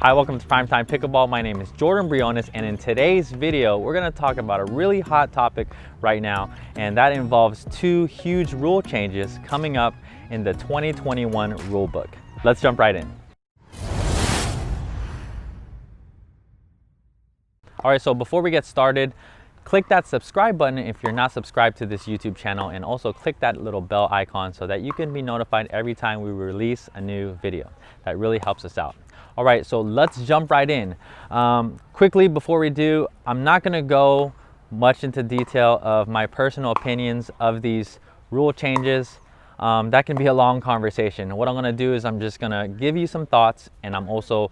Hi, welcome to PrimeTime Pickleball. My name is Jordan Briones, and in today's video, we're gonna talk about a really hot topic right now, and that involves two huge rule changes coming up in the 2021 rule book. Let's jump right in. All right, so before we get started, click that subscribe button if you're not subscribed to this YouTube channel, and also click that little bell icon so that you can be notified every time we release a new video. That really helps us out. All right, so let's jump right in. Quickly, before we do, I'm not gonna go much into detail of my personal opinions of these rule changes. That can be a long conversation. What I'm gonna do is I'm just gonna give you some thoughts, and I'm also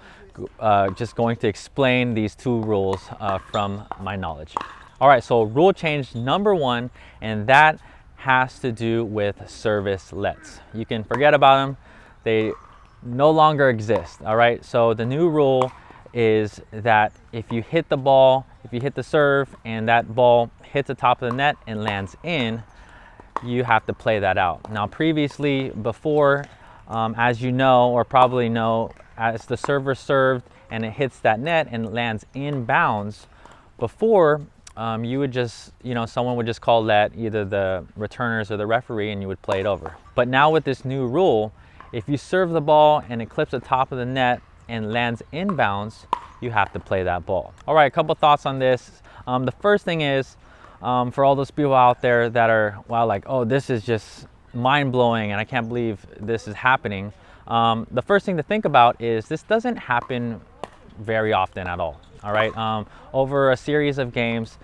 just going to explain these two rules from my knowledge. All right, so rule change number one, and that has to do with service lets. You can forget about them. They no longer exist. All right, so the new rule is that if you hit the ball, if you hit the serve and that ball hits the top of the net and lands in, you have to play that out. Now previously, before, as you know or probably know, as the server served and it hits that net and lands in bounds, before you would just, someone would just call that, either the returners or the referee, and you would play it over. But now with this new rule, if you serve the ball and it clips the top of the net and lands inbounds, you have to play that ball. All right, a couple thoughts on this. The first thing is, for all those people out there that are, like, oh, this is just mind-blowing and I can't believe this is happening. The first thing to think about is this doesn't happen very often at all. All right, over a series of games,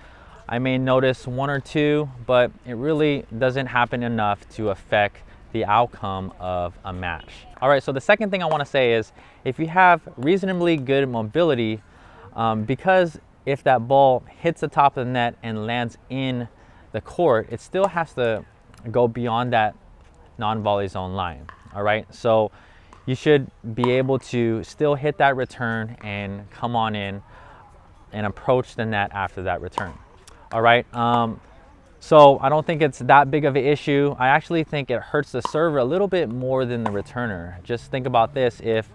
I may notice one or two, but it really doesn't happen enough to affect the outcome of a match. All right, so the second thing I want to say is, if you have reasonably good mobility, because if that ball hits the top of the net and lands in the court, it still has to go beyond that non-volley zone line. All right, so you should be able to still hit that return and come on in and approach the net after that return. All right, so I don't think it's that big of an issue. I actually think it hurts the server a little bit more than the returner. Just think about this: if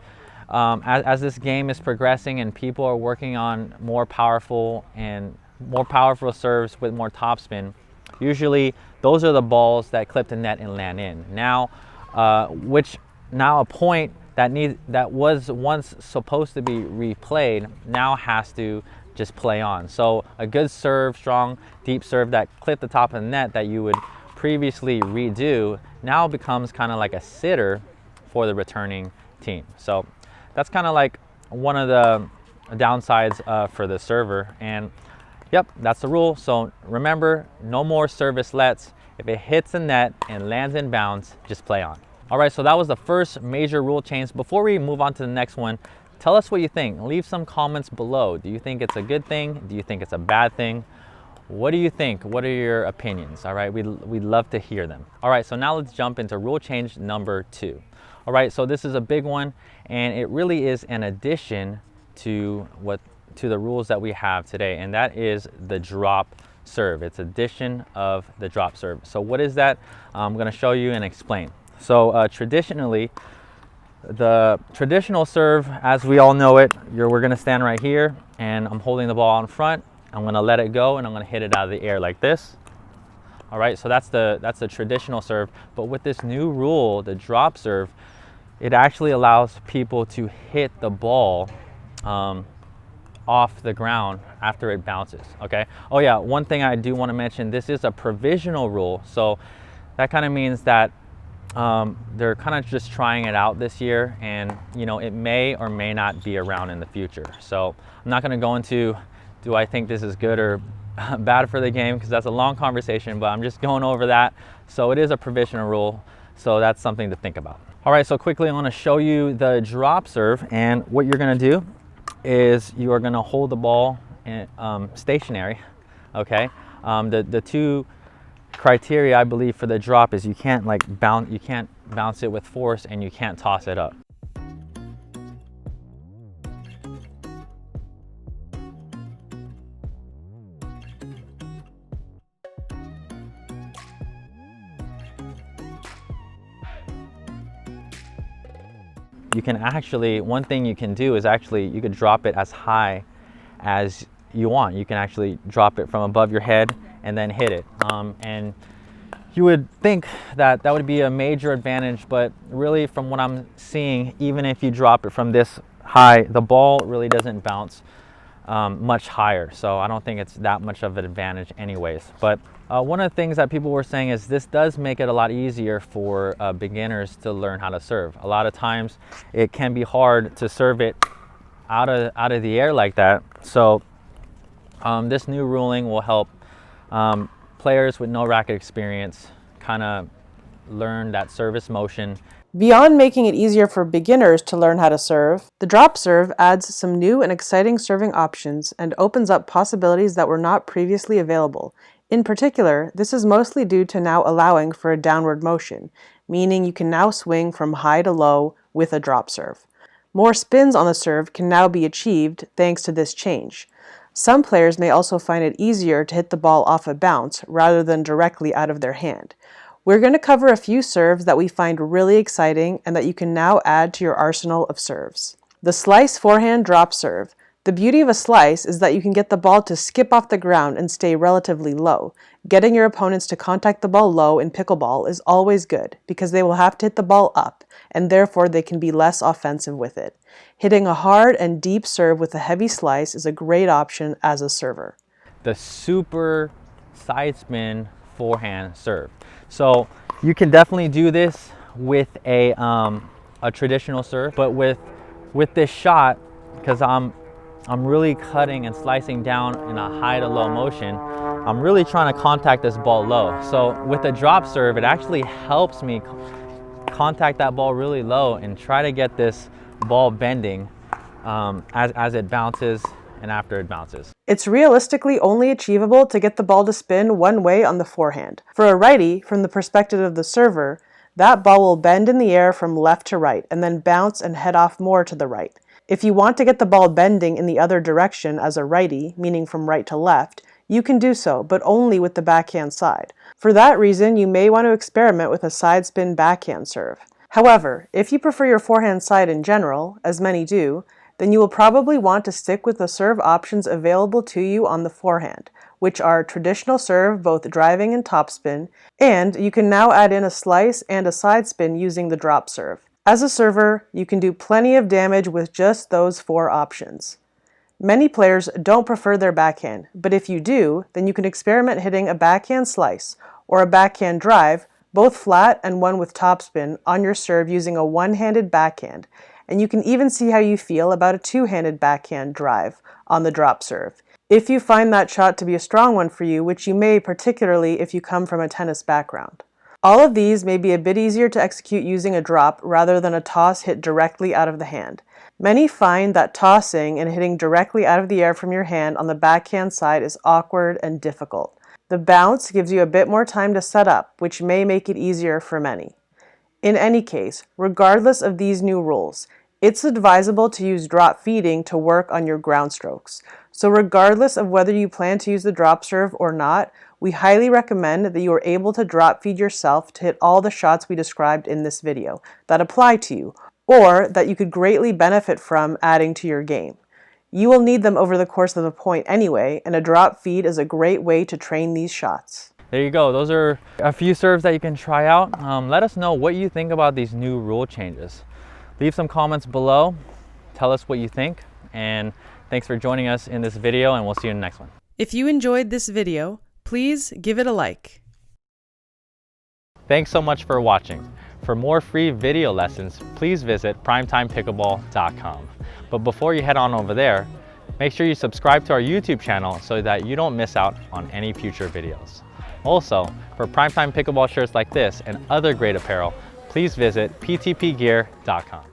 as this game is progressing and people are working on more powerful serves with more topspin, usually those are the balls that clip the net and land in. Now, a point that was once supposed to be replayed now has to just play on. So a good serve, strong, deep serve that clipped the top of the net that you would previously redo now becomes kind of like a sitter for the returning team. So that's kind of like one of the downsides for the server. And yep, that's the rule. So remember, no more service lets. If it hits the net and lands in bounds, just play on. All right, so that was the first major rule change. Before we move on to the next one, tell us what you think. Leave some comments below. Do you think it's a good thing? Do you think it's a bad thing? What do you think? What are your opinions? All right, we'd love to hear them. All right, so now let's jump into rule change number two. All right, so this is a big one, and it really is an addition to the rules that we have today, and that is the drop serve. It's addition of the drop serve. So what is that? I'm gonna show you and explain. So traditionally, the traditional serve, as we all know it, we're gonna stand right here, and I'm holding the ball in front. I'm gonna let it go, and I'm gonna hit it out of the air like this. All right, so that's the traditional serve. But with this new rule, the drop serve, it actually allows people to hit the ball off the ground after it bounces. Okay. Oh yeah, one thing I do want to mention: this is a provisional rule, so that kind of means that they're kind of just trying it out this year, and it may or may not be around in the future. So I'm not going to go into, do I think this is good or bad for the game, because that's a long conversation, but I'm just going over that. So it is a provisional rule, so that's something to think about. All right, so quickly I want to show you the drop serve, and what you're going to do is you are going to hold the ball stationary. Okay, the two criteria, I believe, for the drop is you can't bounce it with force, and you can't toss it up. you can actually, one thing you can do is actually, you could drop it as high as you want. You can actually drop it from above your head and then hit it. And you would think that that would be a major advantage, but really from what I'm seeing, even if you drop it from this high, the ball really doesn't bounce much higher. So I don't think it's that much of an advantage anyways. But one of the things that people were saying is this does make it a lot easier for beginners to learn how to serve. A lot of times it can be hard to serve it out of the air like that. So this new ruling will help players with no racket experience kind of learn that service motion. Beyond making it easier for beginners to learn how to serve, the drop serve adds some new and exciting serving options and opens up possibilities that were not previously available. In particular, this is mostly due to now allowing for a downward motion, meaning you can now swing from high to low with a drop serve. More spins on the serve can now be achieved thanks to this change. Some players may also find it easier to hit the ball off a bounce rather than directly out of their hand. We're going to cover a few serves that we find really exciting and that you can now add to your arsenal of serves. The slice forehand drop serve. The beauty of a slice is that you can get the ball to skip off the ground and stay relatively low. Getting your opponents to contact the ball low in pickleball is always good because they will have to hit the ball up, and therefore they can be less offensive with it. Hitting a hard and deep serve with a heavy slice is a great option as a server. The super side spin forehand serve. So you can definitely do this with a traditional serve, but with this shot, because I'm really cutting and slicing down in a high to low motion, I'm really trying to contact this ball low. So with a drop serve, it actually helps me contact that ball really low and try to get this ball bending as it bounces and after it bounces. It's realistically only achievable to get the ball to spin one way on the forehand. For a righty, from the perspective of the server, that ball will bend in the air from left to right and then bounce and head off more to the right. If you want to get the ball bending in the other direction as a righty, meaning from right to left, you can do so, but only with the backhand side. For that reason, you may want to experiment with a side spin backhand serve. However, if you prefer your forehand side in general, as many do, then you will probably want to stick with the serve options available to you on the forehand, which are traditional serve, both driving and topspin, and you can now add in a slice and a side spin using the drop serve. As a server, you can do plenty of damage with just those 4 options. Many players don't prefer their backhand, but if you do, then you can experiment hitting a backhand slice or a backhand drive, both flat and one with topspin, on your serve using a one-handed backhand. And you can even see how you feel about a two-handed backhand drive on the drop serve, if you find that shot to be a strong one for you, which you may, particularly if you come from a tennis background. All of these may be a bit easier to execute using a drop rather than a toss hit directly out of the hand. Many find that tossing and hitting directly out of the air from your hand on the backhand side is awkward and difficult. The bounce gives you a bit more time to set up, which may make it easier for many. In any case, regardless of these new rules, it's advisable to use drop feeding to work on your ground strokes. So regardless of whether you plan to use the drop serve or not, we highly recommend that you are able to drop feed yourself to hit all the shots we described in this video that apply to you, or that you could greatly benefit from adding to your game. You will need them over the course of a point anyway, and a drop feed is a great way to train these shots. There you go. Those are a few serves that you can try out. Let us know what you think about these new rule changes. Leave some comments below. Tell us what you think. And thanks for joining us in this video, and we'll see you in the next one. If you enjoyed this video, please give it a like. Thanks so much for watching. For more free video lessons, please visit primetimepickleball.com. But before you head on over there, make sure you subscribe to our YouTube channel so that you don't miss out on any future videos. Also, for PrimeTime Pickleball shirts like this and other great apparel, please visit ptpgear.com.